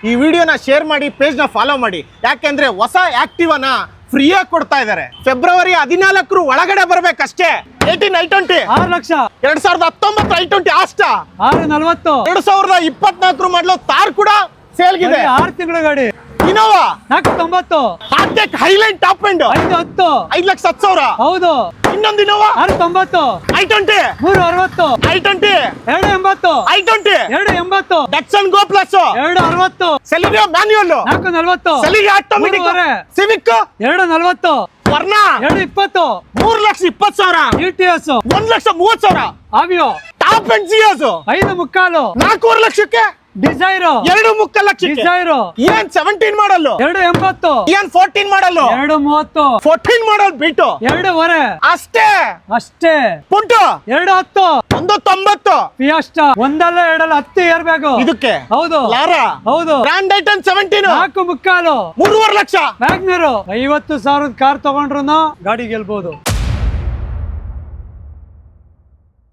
ಈ ವಿಡಿಯೋನ ಶೇರ್ ಮಾಡಿ, ಪೇಜ್ ನ ಫಾಲೋ ಮಾಡಿ. ಯಾಕೆಂದ್ರೆ ಹೊಸ ಆಕ್ಟಿವಾನ ಫ್ರೀಯಾಗಿ ಕೊಡ್ತಾ ಇದ್ದಾರೆ. ಫೆಬ್ರವರಿ 14 ಒಳಗಡೆ ಬರ್ಬೇಕಷ್ಟೇ. 18 i20 6 ಲಕ್ಷ 2019 i20 ಆಸ್ಟಾ 640 2024 ಮಾಡಲು ತಾರ್ ಕೂಡ ಸೇಲ್ಗಿದೆ. 6 ತಿಂಗಳ ಗಾಡಿ. ಇನೋವಾ 490 ಹಾರ್ಟೆಕ್ ಹೈಲೈನ್ ಟಾಪ್ ಎಂಡ್ 510 5,10,000. ಹೌದು. ಇನ್ನೊಂದು Innova 690 i20 360 i20 280 i20 280 Datsun Go plus 260 Celerio manual 440 Celerio automatic Civic 240 Verna 220 3,20,000 GTS 1,30,000 Aveo top end ಜಿಯೋಸ್ 5.25 4 ಲಕ್ಷಕ್ಕೆ ಡಿಸೈರ್ 2.25 ಲಕ್ಷಕ್ಕೆ ಡಿಸೈರ್ ಏನ್ 17 ಮಾಡಲ್ 280 ಏನ್ 14 ಮಾಡಲ್ 230 14 ಮಾಡಲ್ ಬಿಟ್ಟು 2.5 ಅಷ್ಟೇ ಅಷ್ಟೇ. ಪುಂಟು 210 190 ಫಿಯಾಸ್ಟಾ ಒಂದಲ್ಲ ಎರಡಲ್ಲ 10 ಇಯರ್ ಬ್ಯಾಗ್ ಇದಕ್ಕೆ ಹೌದು ಲಾರಾ ಹೌದು. Grand i ten 17 4.25 3.5 lakh WagonR 50,000 car ತಗೊಂಡ್ರು ಗಾಡಿ ಗೆಲ್ಬಹುದು.